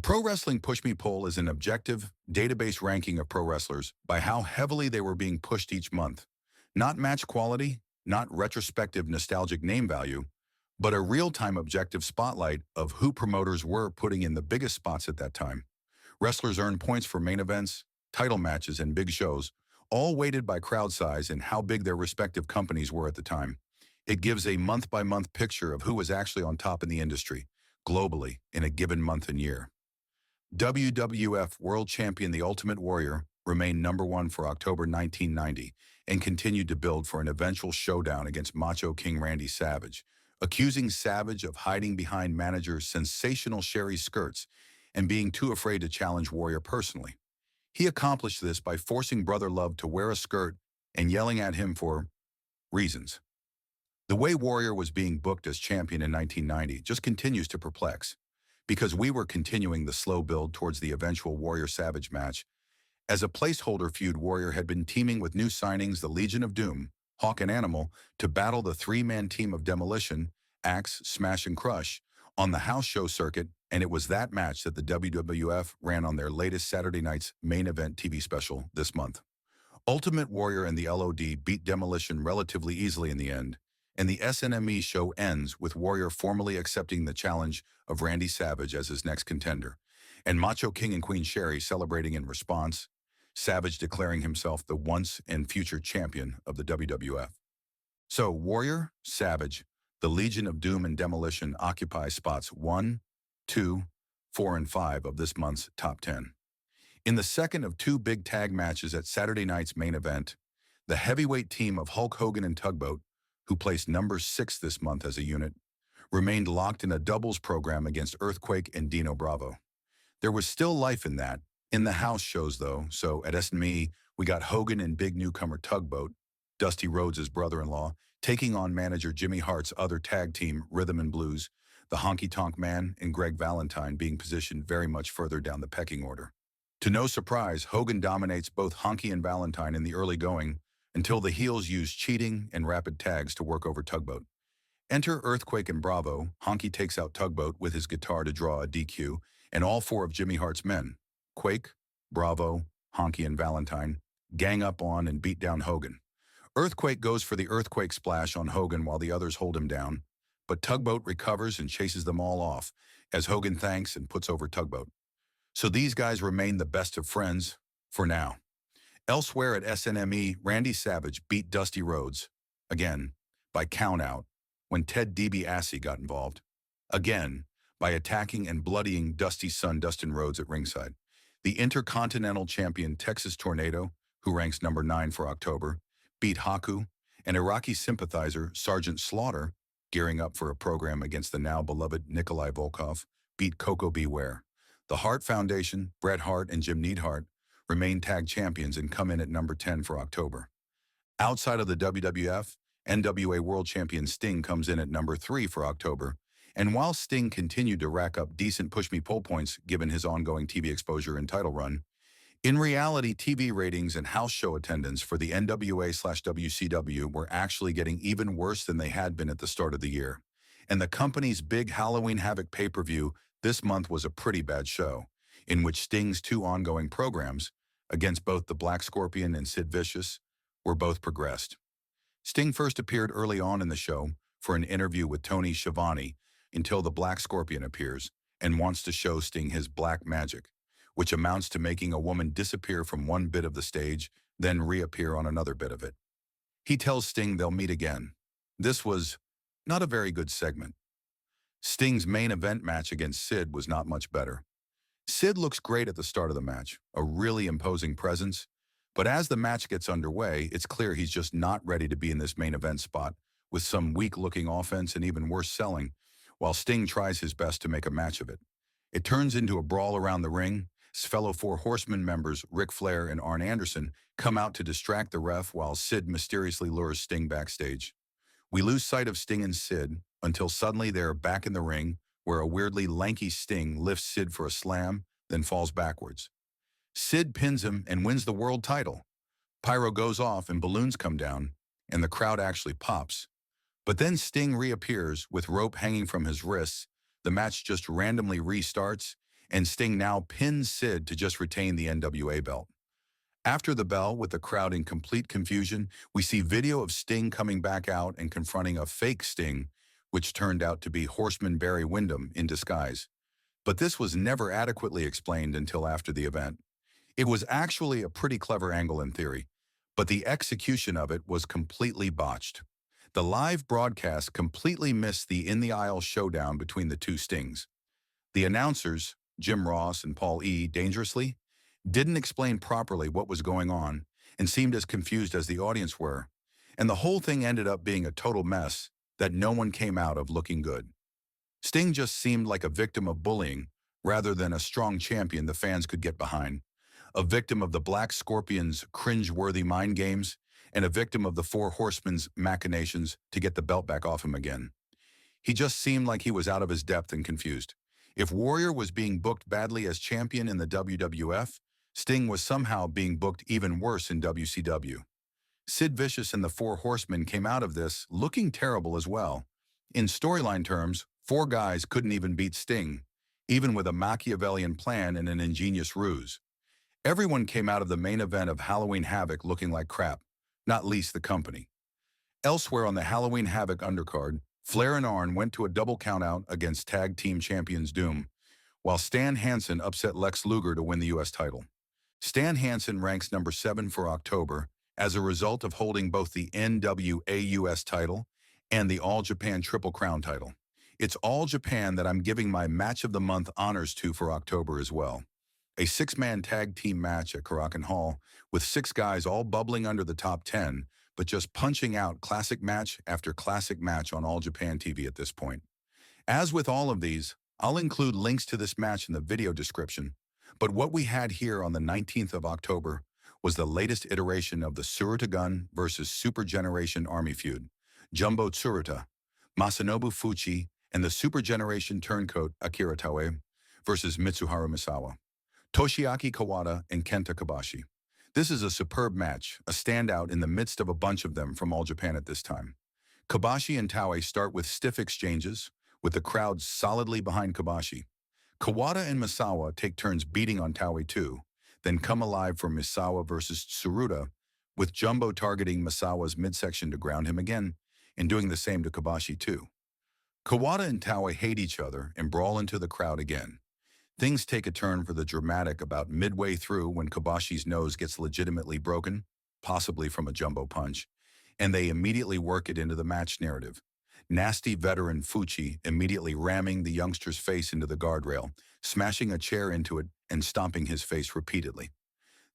Pro Wrestling Push Me Poll is an objective, database ranking of pro wrestlers by how heavily they were being pushed each month. Not match quality, not retrospective nostalgic name value, but a real-time objective spotlight of who promoters were putting in the biggest spots at that time. Wrestlers earned points for main events, title matches, and big shows, all weighted by crowd size and how big their respective companies were at the time. It gives a month-by-month picture of who was actually on top in the industry, globally, in a given month and year. WWF World Champion The Ultimate Warrior remained number one for October 1990 and continued to build for an eventual showdown against Macho King Randy Savage, accusing Savage of hiding behind manager Sensational Sherry skirts and being too afraid to challenge Warrior personally. He accomplished this by forcing Brother Love to wear a skirt and yelling at him for reasons. The way Warrior was being booked as champion in 1990 just continues to perplex, because we were continuing the slow build towards the eventual Warrior-Savage match. As a placeholder feud, Warrior had been teaming with new signings the Legion of Doom, Hawk and Animal, to battle the three-man team of Demolition, Axe, Smash and Crush, on the house show circuit, and it was that match that the WWF ran on their latest Saturday night's main event TV special this month. Ultimate Warrior and the LOD beat Demolition relatively easily in the end, and the SNME show ends with Warrior formally accepting the challenge of Randy Savage as his next contender, and Macho King and Queen Sherry celebrating in response, Savage declaring himself the once and future champion of the WWF. So Warrior, Savage, the Legion of Doom and Demolition occupy spots 1, 2, 4, and 5 of this month's top 10. In the second of two big tag matches at Saturday night's main event, the heavyweight team of Hulk Hogan and Tugboat, who placed number 6 this month as a unit, remained locked in a doubles program against Earthquake and Dino Bravo. There was still life in that, in the house shows though, so at SNME, we got Hogan and big newcomer Tugboat, Dusty Rhodes' brother-in-law, taking on manager Jimmy Hart's other tag team, Rhythm and Blues, the Honky Tonk Man and Greg Valentine being positioned very much further down the pecking order. To no surprise, Hogan dominates both Honky and Valentine in the early going, until the heels use cheating and rapid tags to work over Tugboat. Enter Earthquake and Bravo. Honky takes out Tugboat with his guitar to draw a DQ, and all 4 of Jimmy Hart's men, Quake, Bravo, Honky, and Valentine, gang up on and beat down Hogan. Earthquake goes for the Earthquake splash on Hogan while the others hold him down, but Tugboat recovers and chases them all off, as Hogan thanks and puts over Tugboat. So these guys remain the best of friends, for now. Elsewhere at SNME, Randy Savage beat Dusty Rhodes, again, by countout, when Ted DiBiase got involved, again, by attacking and bloodying Dusty's son Dustin Rhodes at ringside. The Intercontinental Champion Texas Tornado, who ranks number 9 for October, beat Haku, and Iraqi sympathizer Sergeant Slaughter, gearing up for a program against the now-beloved Nikolai Volkov, beat Coco Beware. The Hart Foundation, Bret Hart and Jim Neidhart, remain tag champions and come in at number 10 for October. Outside of the WWF, NWA World Champion Sting comes in at number 3 for October, and while Sting continued to rack up decent push-me-pull points given his ongoing TV exposure and title run, in reality, TV ratings and house show attendance for the NWA/WCW were actually getting even worse than they had been at the start of the year, and the company's big Halloween Havoc pay-per-view this month was a pretty bad show, in which Sting's 2 ongoing programs, against both the Black Scorpion and Sid Vicious, were both progressed. Sting first appeared early on in the show for an interview with Tony Schiavone until the Black Scorpion appears and wants to show Sting his black magic, which amounts to making a woman disappear from one bit of the stage, then reappear on another bit of it. He tells Sting they'll meet again. This was not a very good segment. Sting's main event match against Sid was not much better. Sid looks great at the start of the match, a really imposing presence, but as the match gets underway, it's clear he's just not ready to be in this main event spot, with some weak-looking offense and even worse selling, while Sting tries his best to make a match of it. It turns into a brawl around the ring. His fellow 4 Horsemen members, Ric Flair and Arn Anderson, come out to distract the ref while Sid mysteriously lures Sting backstage. We lose sight of Sting and Sid until suddenly they are back in the ring, where a weirdly lanky Sting lifts Sid for a slam, then falls backwards. Sid pins him and wins the world title. Pyro goes off and balloons come down, and the crowd actually pops. But then Sting reappears with rope hanging from his wrists. The match just randomly restarts, and Sting now pins Sid to just retain the NWA belt. After the bell, with the crowd in complete confusion, we see video of Sting coming back out and confronting a fake Sting, which turned out to be Horseman Barry Windham in disguise. But this was never adequately explained until after the event. It was actually a pretty clever angle in theory, but the execution of it was completely botched. The live broadcast completely missed the in-the-aisle showdown between the two Stings. The announcers, Jim Ross and Paul E. Dangerously, didn't explain properly what was going on and seemed as confused as the audience were, and the whole thing ended up being a total mess that no one came out of looking good. Sting just seemed like a victim of bullying rather than a strong champion the fans could get behind, a victim of the Black Scorpion's cringe-worthy mind games, and a victim of the Four Horsemen's machinations to get the belt back off him again. He just seemed like he was out of his depth and confused. If Warrior was being booked badly as champion in the WWF, Sting was somehow being booked even worse in WCW. Sid Vicious and the Four Horsemen came out of this looking terrible as well. In storyline terms, four guys couldn't even beat Sting, even with a Machiavellian plan and an ingenious ruse. Everyone came out of the main event of Halloween Havoc looking like crap, not least the company. Elsewhere on the Halloween Havoc undercard, Flair and Arn went to a double countout against tag team champions Doom, while Stan Hansen upset Lex Luger to win the U.S. title. Stan Hansen ranks number 7 for October as a result of holding both the NWA US title and the All Japan Triple Crown title. It's All Japan that I'm giving my Match of the Month honors to for October as well. A 6-man tag team match at Korakuen Hall with 6 guys all bubbling under the top 10, but just punching out classic match after classic match on All Japan TV at this point. As with all of these, I'll include links to this match in the video description, but what we had here on the 19th of October was the latest iteration of the Tsuruta Gun versus Super Generation Army feud. Jumbo Tsuruta, Masanobu Fuchi, and the Super Generation turncoat Akira Taue versus Mitsuharu Misawa, Toshiaki Kawada, and Kenta Kobashi. This is a superb match, a standout in the midst of a bunch of them from All Japan at this time. Kobashi and Taue start with stiff exchanges, with the crowd solidly behind Kobashi. Kawada and Misawa take turns beating on Taue too, then come alive for Misawa versus Tsuruta, with Jumbo targeting Misawa's midsection to ground him again, and doing the same to Kobashi too. Kawada and Taue hate each other and brawl into the crowd again. Things take a turn for the dramatic about midway through when Kobashi's nose gets legitimately broken, possibly from a Jumbo punch, and they immediately work it into the match narrative. Nasty veteran Fuchi immediately ramming the youngster's face into the guardrail, smashing a chair into it, and stomping his face repeatedly.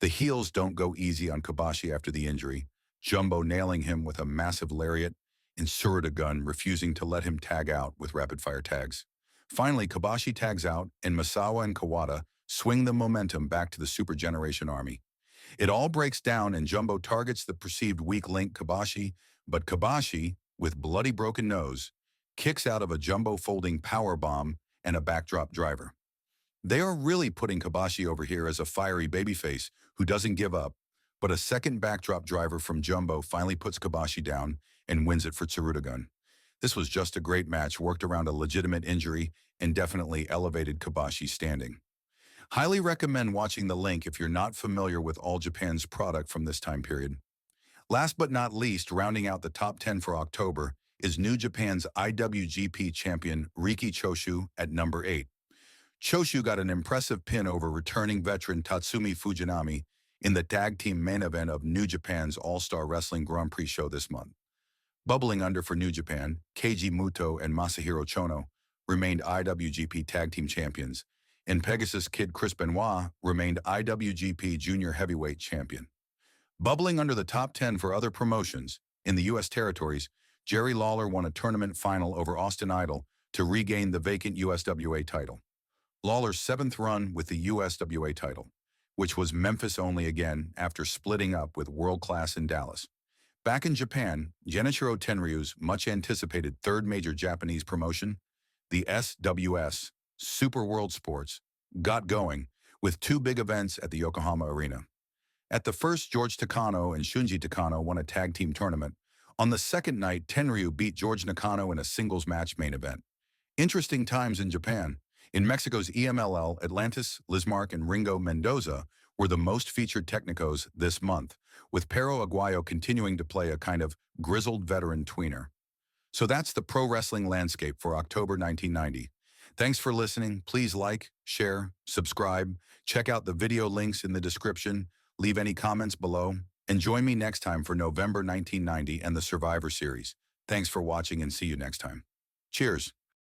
The heels don't go easy on Kobashi after the injury, Jumbo nailing him with a massive lariat, and Tsuruta Gun refusing to let him tag out with rapid-fire tags. Finally, Kobashi tags out, and Misawa and Kawada swing the momentum back to the Super Generation Army. It all breaks down, and Jumbo targets the perceived weak link Kobashi, but Kobashi, with bloody broken nose, kicks out of a Jumbo folding powerbomb and a backdrop driver. They are really putting Kobashi over here as a fiery babyface who doesn't give up, but a second backdrop driver from Jumbo finally puts Kobashi down and wins it for Tsuruta Gun. This was just a great match, worked around a legitimate injury, and definitely elevated Kobashi's standing. Highly recommend watching the link if you're not familiar with All Japan's product from this time period. Last but not least, rounding out the top 10 for October is New Japan's IWGP champion Riki Choshu at number 8. Choshu got an impressive pin over returning veteran Tatsumi Fujinami in the tag team main event of New Japan's All-Star Wrestling Grand Prix show this month. Bubbling under for New Japan, Keiji Muto and Masahiro Chono remained IWGP Tag Team Champions, and Pegasus Kid Chris Benoit remained IWGP Junior Heavyweight Champion. Bubbling under the top 10 for other promotions, in the U.S. territories, Jerry Lawler won a tournament final over Austin Idol to regain the vacant USWA title. Lawler's 7th run with the USWA title, which was Memphis only again after splitting up with World Class in Dallas. Back in Japan, Genichiro Tenryu's much-anticipated third major Japanese promotion, the SWS, Super World Sports, got going with 2 big events at the Yokohama Arena. At the first, George Takano and Shunji Takano won a tag team tournament. On the second night, Tenryu beat George Nakano in a singles match main event. Interesting times in Japan. In Mexico's EMLL, Atlantis, Lismark, and Ringo Mendoza were the most featured technicos this month, with Pero Aguayo continuing to play a kind of grizzled veteran tweener. So that's the pro wrestling landscape for October 1990. Thanks for listening. Please like, share, subscribe, check out the video links in the description, leave any comments below, and join me next time for November 1990 and the Survivor Series. Thanks for watching and see you next time. Cheers.